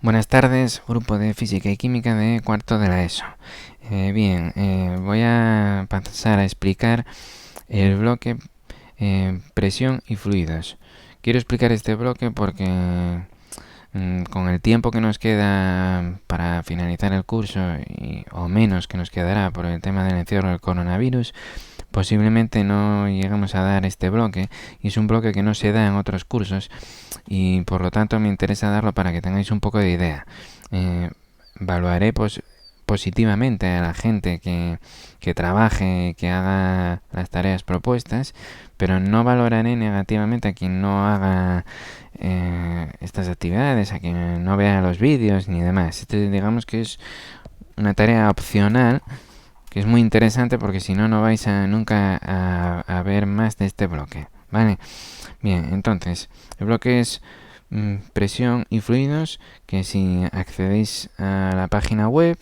Buenas tardes, grupo de Física y Química de cuarto de la ESO. Voy a pasar a explicar el bloque presión y fluidos. Quiero explicar este bloque porque con el tiempo que nos queda para finalizar el curso, o menos que nos quedará por el tema del encierro del coronavirus, posiblemente no lleguemos a dar este bloque, y es un bloque que no se da en otros cursos y por lo tanto me interesa darlo para que tengáis un poco de idea. Evaluaré positivamente a la gente que trabaje, que haga las tareas propuestas, pero no valoraré negativamente a quien no haga estas actividades, a quien no vea los vídeos ni demás. Digamos que es una tarea opcional que es muy interesante porque si no, no vais nunca a ver más de este bloque, ¿vale? Bien, entonces, el bloque es presión y fluidos, que si accedéis a la página web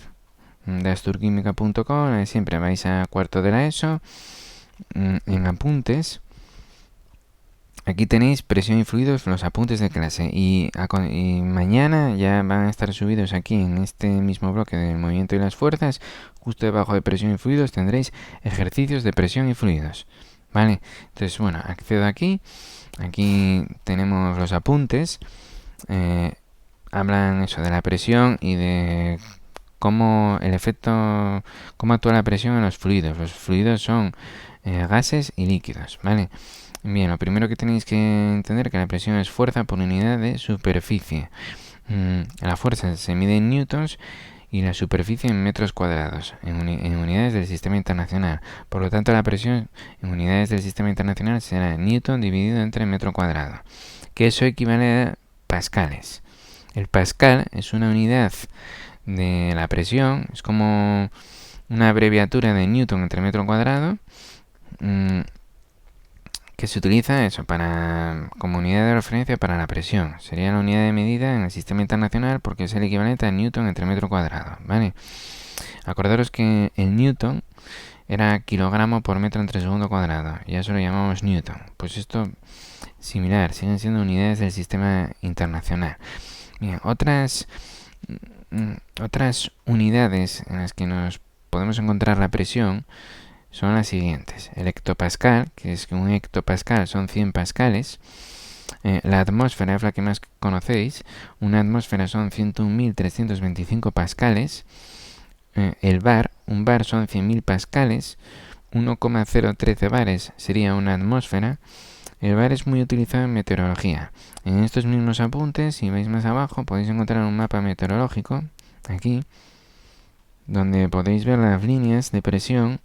de asturquimica.com, siempre vais a cuarto de la ESO, en apuntes. Aquí tenéis presión y fluidos, los apuntes de clase, y mañana ya van a estar subidos aquí en este mismo bloque del movimiento y las fuerzas. Justo debajo de presión y fluidos tendréis ejercicios de presión y fluidos, ¿vale? Entonces, bueno, accedo aquí. Aquí tenemos los apuntes. Hablan eso de la presión y de cómo actúa la presión en los fluidos. Los fluidos son gases y líquidos, ¿vale? Bien, lo primero que tenéis que entender es que la presión es fuerza por unidad de superficie. La fuerza se mide en newtons y la superficie en metros cuadrados, en unidades del sistema internacional. Por lo tanto, la presión en unidades del sistema internacional será newton dividido entre metro cuadrado, que eso equivale a pascales. El pascal es una unidad de la presión, es como una abreviatura de newton entre metro cuadrado, que se utiliza eso como unidad de referencia para la presión. Sería la unidad de medida en el sistema internacional porque es el equivalente a newton entre metro cuadrado, ¿vale? Acordaros que el newton era kilogramo por metro entre segundo cuadrado, y a eso lo llamamos newton. Pues esto similar, siguen siendo unidades del sistema internacional. Bien, otras unidades en las que nos podemos encontrar la presión son las siguientes: el hectopascal, que es que un hectopascal son 100 pascales. La atmósfera es la que más conocéis. Una atmósfera son 101.325 pascales. Un bar son 100.000 pascales. 1,013 bares sería una atmósfera. El bar es muy utilizado en meteorología. En estos mismos apuntes, si vais más abajo, podéis encontrar un mapa meteorológico, aquí, donde podéis ver las líneas de presión,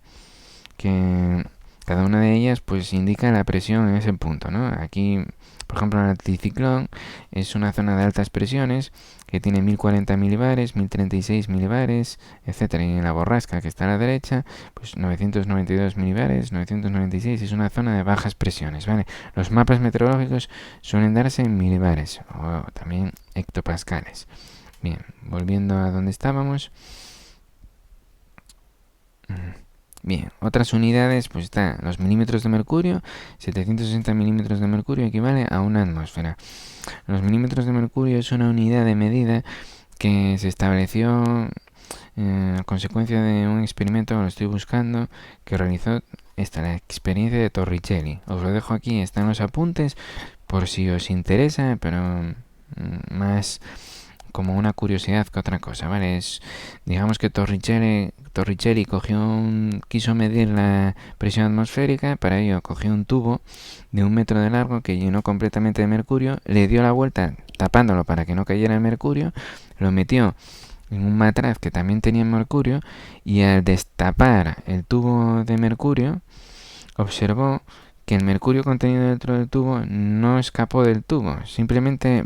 que cada una de ellas pues indica la presión en ese punto, ¿no? Aquí, por ejemplo, el anticiclón es una zona de altas presiones que tiene 1040 milibares, 1036 milibares, etcétera. Y en la borrasca, que está a la derecha, pues 992 milibares, 996, es una zona de bajas presiones, ¿vale? Los mapas meteorológicos suelen darse en milibares o también hectopascales. Bien, volviendo a donde estábamos. Bien, otras unidades, pues están los milímetros de mercurio. 760 milímetros de mercurio equivale a una atmósfera. Los milímetros de mercurio es una unidad de medida que se estableció a consecuencia de un experimento, lo estoy buscando, que realizó la experiencia de Torricelli. Os lo dejo aquí, están los apuntes, por si os interesa, pero más como una curiosidad que otra cosa, ¿vale? Digamos que Torricelli quiso medir la presión atmosférica. Para ello cogió un tubo de 1 metro de largo que llenó completamente de mercurio, le dio la vuelta tapándolo para que no cayera el mercurio, lo metió en un matraz que también tenía mercurio, y al destapar el tubo de mercurio observó que el mercurio contenido dentro del tubo no escapó del tubo, simplemente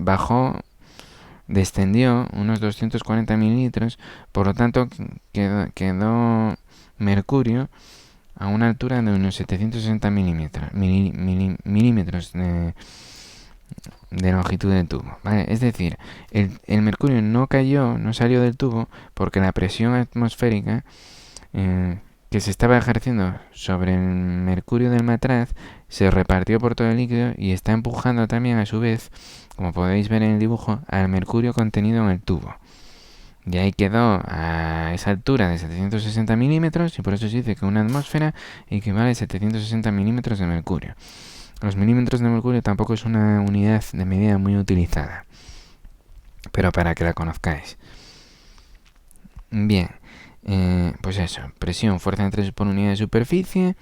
descendió unos 240 mililitros. Por lo tanto, quedó mercurio a una altura de unos 760 milímetros de longitud del tubo, ¿vale? Es decir, el mercurio no salió del tubo porque la presión atmosférica que se estaba ejerciendo sobre el mercurio del matraz se repartió por todo el líquido y está empujando también a su vez, como podéis ver en el dibujo, al mercurio contenido en el tubo. Y ahí quedó a esa altura de 760 milímetros y por eso se dice que una atmósfera equivale a 760 milímetros de mercurio. Los milímetros de mercurio tampoco es una unidad de medida muy utilizada, pero para que la conozcáis. Bien, pues eso, presión, fuerza entre por unidad de superficie.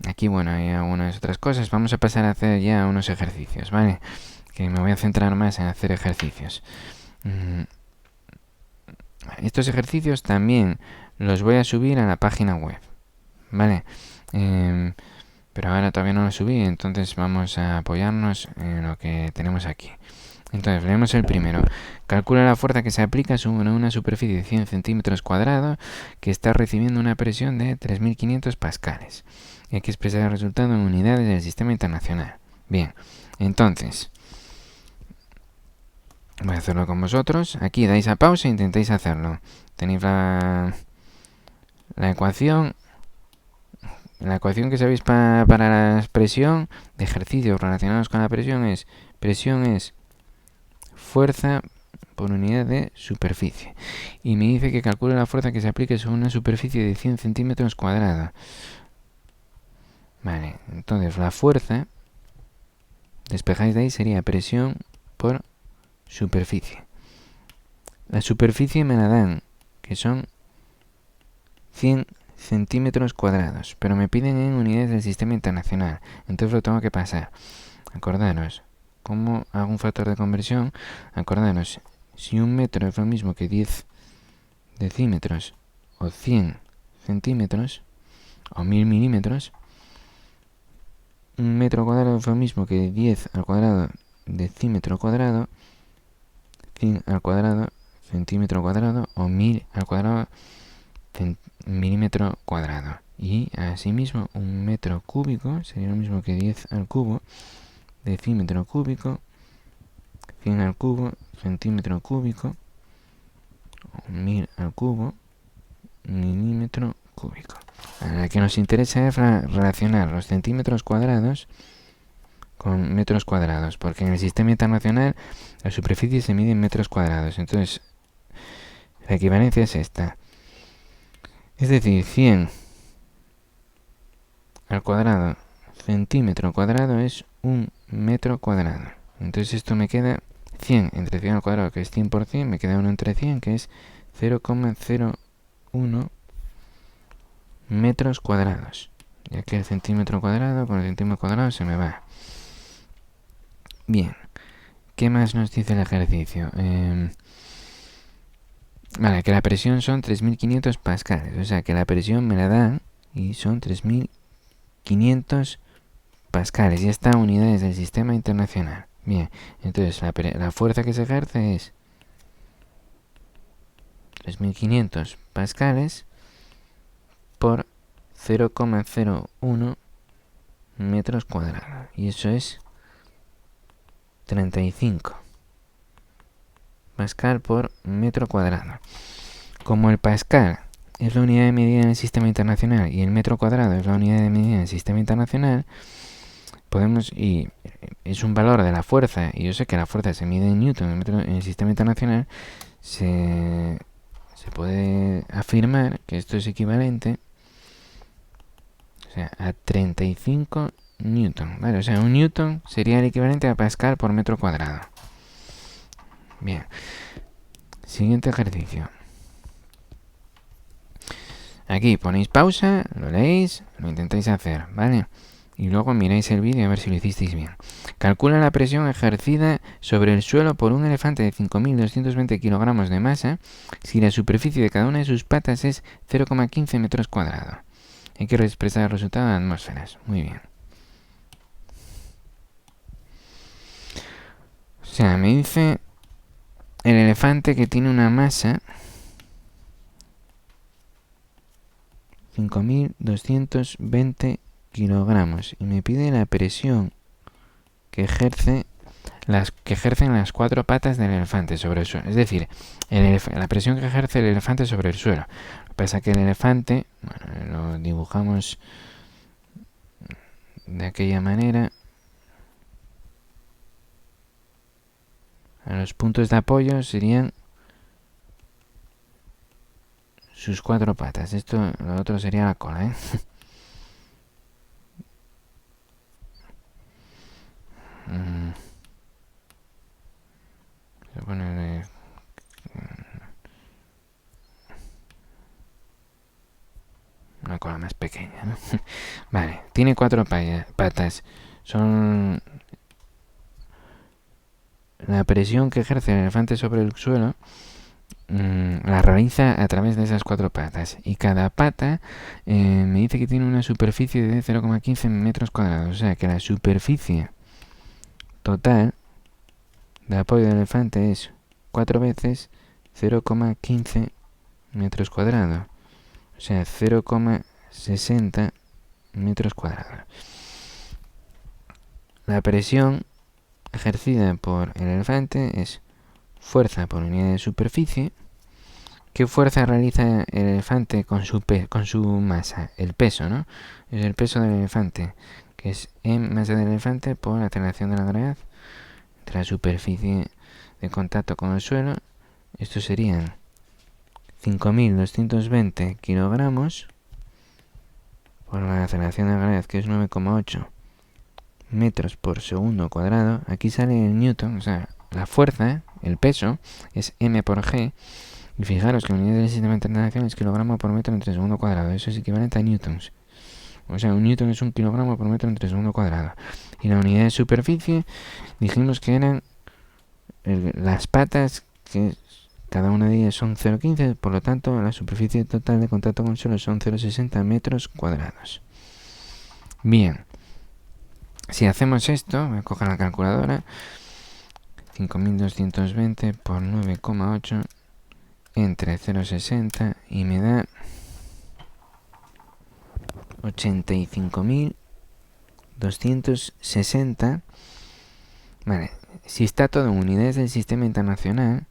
Aquí, bueno, hay algunas otras cosas. Vamos a pasar a hacer ya unos ejercicios, ¿vale? Que me voy a centrar más en hacer ejercicios. Estos ejercicios también los voy a subir a la página web, ¿vale? Pero ahora todavía no lo subí, entonces vamos a apoyarnos en lo que tenemos aquí. Entonces, leemos el primero. Calcula la fuerza que se aplica sobre una superficie de 100 centímetros cuadrados que está recibiendo una presión de 3.500 pascales. Y hay que expresar el resultado en unidades del sistema internacional. Bien, entonces, voy a hacerlo con vosotros. Aquí dais a pausa e intentáis hacerlo. Tenéis la ecuación. La ecuación que sabéis para la presión de ejercicios relacionados con la presión es fuerza por unidad de superficie. Y me dice que calcule la fuerza que se aplique sobre una superficie de 100 centímetros cuadrados. Vale, entonces la fuerza, despejáis de ahí, sería presión por superficie. La superficie me la dan, que son 100 centímetros cuadrados, pero me piden en unidades del sistema internacional, entonces lo tengo que pasar. Acordaros, ¿cómo hago un factor de conversión? Acordaros, si un metro es lo mismo que 10 decímetros o 100 centímetros o 1000 milímetros, un metro cuadrado es lo mismo que 10 al cuadrado decímetro cuadrado, 100 al cuadrado centímetro cuadrado o 1000 al cuadrado milímetro cuadrado. Y asimismo un metro cúbico sería lo mismo que 10 al cubo decímetro cúbico, 100 al cubo centímetro cúbico, 1000 al cubo milímetro cúbico. La que nos interesa es relacionar los centímetros cuadrados con metros cuadrados, porque en el sistema internacional la superficie se mide en metros cuadrados. Entonces, la equivalencia es esta. Es decir, 100 al cuadrado centímetro cuadrado es un metro cuadrado. Entonces esto me queda 100 entre 100 al cuadrado, que es 100 por 100, me queda 1 entre 100, que es 0,01 metros cuadrados. Ya que el centímetro cuadrado con el centímetro cuadrado se me va. Bien, ¿qué más nos dice el ejercicio? Vale, que la presión son 3.500 pascales, o sea que la presión me la dan y son 3.500 pascales, y está unidades del sistema internacional. Bien, entonces la fuerza que se ejerce es 3.500 pascales por 0,01 metros cuadrados, y eso es 35 pascal por metro cuadrado. Como el pascal es la unidad de medida en el sistema internacional y el metro cuadrado es la unidad de medida en el sistema internacional, podemos, y es un valor de la fuerza, y yo sé que la fuerza se mide en newton en el sistema internacional, se puede afirmar que esto es equivalente, o sea, a 35 newton, ¿vale? O sea, un newton sería el equivalente a pascal por metro cuadrado. Bien, siguiente ejercicio. Aquí ponéis pausa, lo leéis, lo intentáis hacer, ¿vale? Y luego miráis el vídeo a ver si lo hicisteis bien. Calcula la presión ejercida sobre el suelo por un elefante de 5.220 kilogramos de masa si la superficie de cada una de sus patas es 0,15 metros cuadrados. Hay que expresar el resultado en atmósferas. Muy bien. O sea, me dice el elefante que tiene una masa 5.220 kilogramos y me pide la presión que ejercen las 4 patas del elefante sobre el suelo. Es decir, la presión que ejerce el elefante sobre el suelo. Lo que pasa es que el elefante, bueno, lo dibujamos de aquella manera a los puntos de apoyo serían sus 4 patas. Esto, lo otro sería la cola, ¿eh? Voy a ponerle una cola más pequeña, ¿no? Vale, tiene 4 patas. Son la presión que ejerce el elefante sobre el suelo, la realiza a través de esas 4 patas. Y cada pata me dice que tiene una superficie de 0,15 metros cuadrados. O sea que la superficie total de apoyo del elefante es 4 veces 0,15 metros cuadrados. O sea, 0,60 metros cuadrados. La presión ejercida por el elefante es fuerza por unidad de superficie. ¿Qué fuerza realiza el elefante con su masa? El peso, ¿no? Es el peso del elefante, que es m masa del elefante por la aceleración de la gravedad entre la superficie de contacto con el suelo. Esto serían 5.220 kilogramos por la aceleración de la gravedad, que es 9,8 metros por segundo cuadrado. Aquí sale el newton, o sea, la fuerza, el peso, es m por g. Y fijaros que la unidad del sistema internacional es kilogramo por metro entre segundo cuadrado. Eso es equivalente a newtons. O sea, un newton es un kilogramo por metro entre segundo cuadrado. Y la unidad de superficie, dijimos que eran las patas, que cada una de ellas son 0,15. Por lo tanto, la superficie total de contacto con el suelo son 0,60 metros cuadrados. Bien. Si hacemos esto, voy a coger la calculadora. 5.220 por 9,8 entre 0,60 y me da 85.260. Vale, si está todo en unidades del sistema internacional,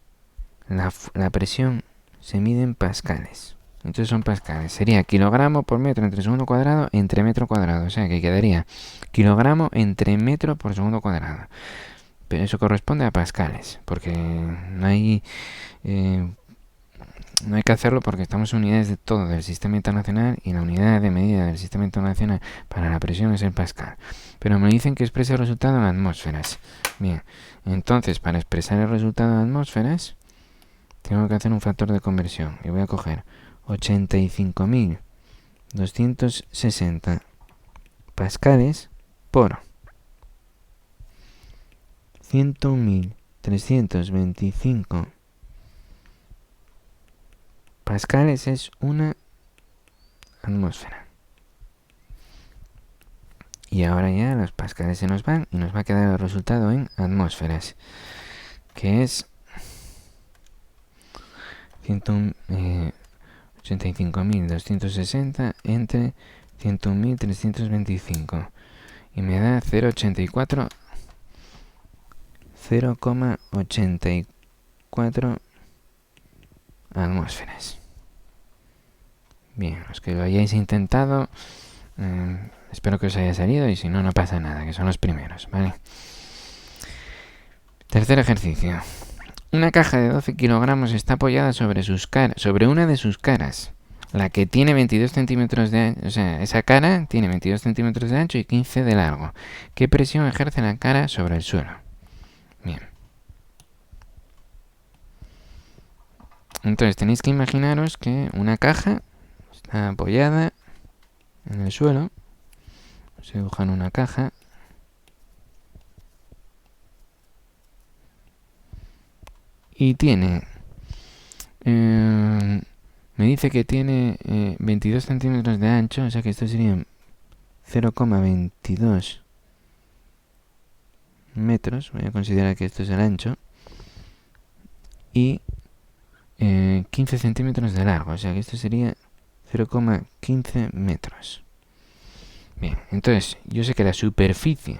la presión se mide en pascales. Entonces son pascales. Sería kilogramo por metro entre segundo cuadrado entre metro cuadrado. O sea que quedaría kilogramo entre metro por segundo cuadrado. Pero eso corresponde a pascales, porque no hay que hacerlo porque estamos en unidades de todo del sistema internacional y la unidad de medida del sistema internacional para la presión es el pascal. Pero me dicen que exprese el resultado en atmósferas. Bien, entonces para expresar el resultado en atmósferas tengo que hacer un factor de conversión y voy a coger 85.260 pascales por 101.325 pascales es una atmósfera. Y ahora ya los pascales se nos van y nos va a quedar el resultado en atmósferas, que es 85.260 entre 101.325 y me da 0,84 atmósferas. Bien, los que lo hayáis intentado, espero que os haya salido y si no, no pasa nada, que son los primeros, ¿vale? Tercer ejercicio. Una caja de 12 kilogramos está apoyada sobre una de sus caras, la que tiene 22 centímetros de ancho, o sea, esa cara tiene 22 centímetros de ancho y 15 de largo. ¿Qué presión ejerce la cara sobre el suelo? Bien. Entonces tenéis que imaginaros que una caja está apoyada en el suelo. Se dibujan una caja. Y tiene... me dice que tiene 22 centímetros de ancho, o sea que esto serían 0,22 metros. Voy a considerar que esto es el ancho. Y 15 centímetros de largo, o sea que esto sería 0,15 metros. Bien, entonces yo sé que la superficie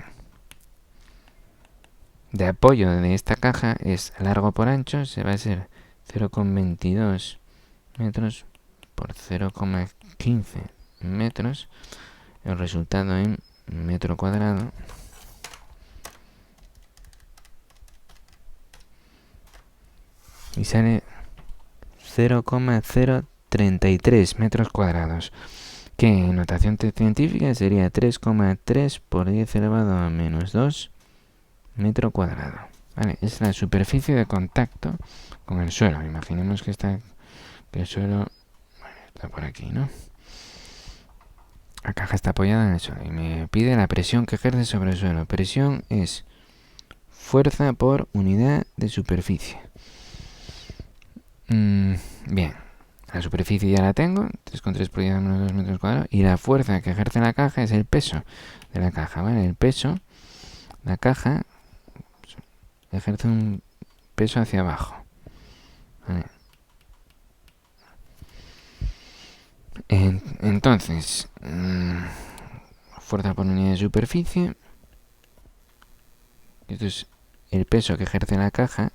de apoyo de esta caja es largo por ancho, se va a ser 0,22 metros por 0,15 metros, el resultado en metro cuadrado y sale 0,033 metros cuadrados, que en notación científica sería 3,3 por 10 elevado a menos 2 metro cuadrado. Vale, es la superficie de contacto con el suelo. Imaginemos que el suelo, bueno, está por aquí, ¿no? La caja está apoyada en el suelo y me pide la presión que ejerce sobre el suelo. Presión es fuerza por unidad de superficie. Bien, la superficie ya la tengo, 3,3 por 10 a menos 2 metros cuadrados. Y la fuerza que ejerce la caja es el peso de la caja, ¿vale? El peso, la caja ejerce un peso hacia abajo, ¿vale? Entonces, fuerza por unidad de superficie. Esto es el peso que ejerce la caja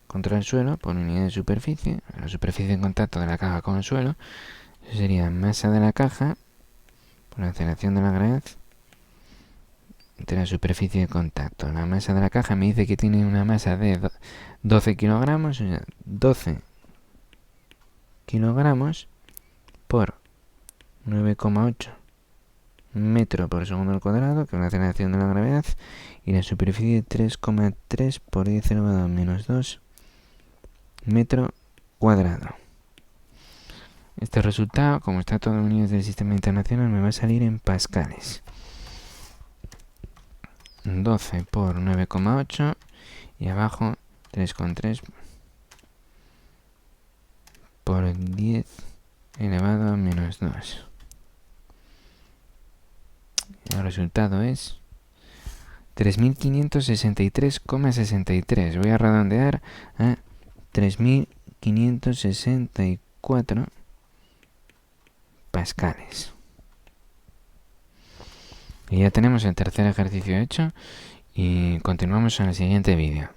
contra el suelo por unidad de superficie. La superficie en contacto de la caja con el suelo. Eso sería masa de la caja por la aceleración de la gravedad entre la superficie de contacto. La masa de la caja me dice que tiene una masa de 12 kilogramos. O sea, 12 kilogramos por 9,8 metro por segundo al cuadrado, que es la aceleración de la gravedad, y la superficie 3,3 por 10 elevado a menos 2 metro cuadrado. Este resultado, como está todo en unidades del sistema internacional, me va a salir en pascales. 12 por 9,8 y abajo 3,3 por 10 elevado a menos 2. El resultado es 3.563,63. Voy a redondear a 3.564 pascales. Y ya tenemos el tercer ejercicio hecho y continuamos en el siguiente vídeo.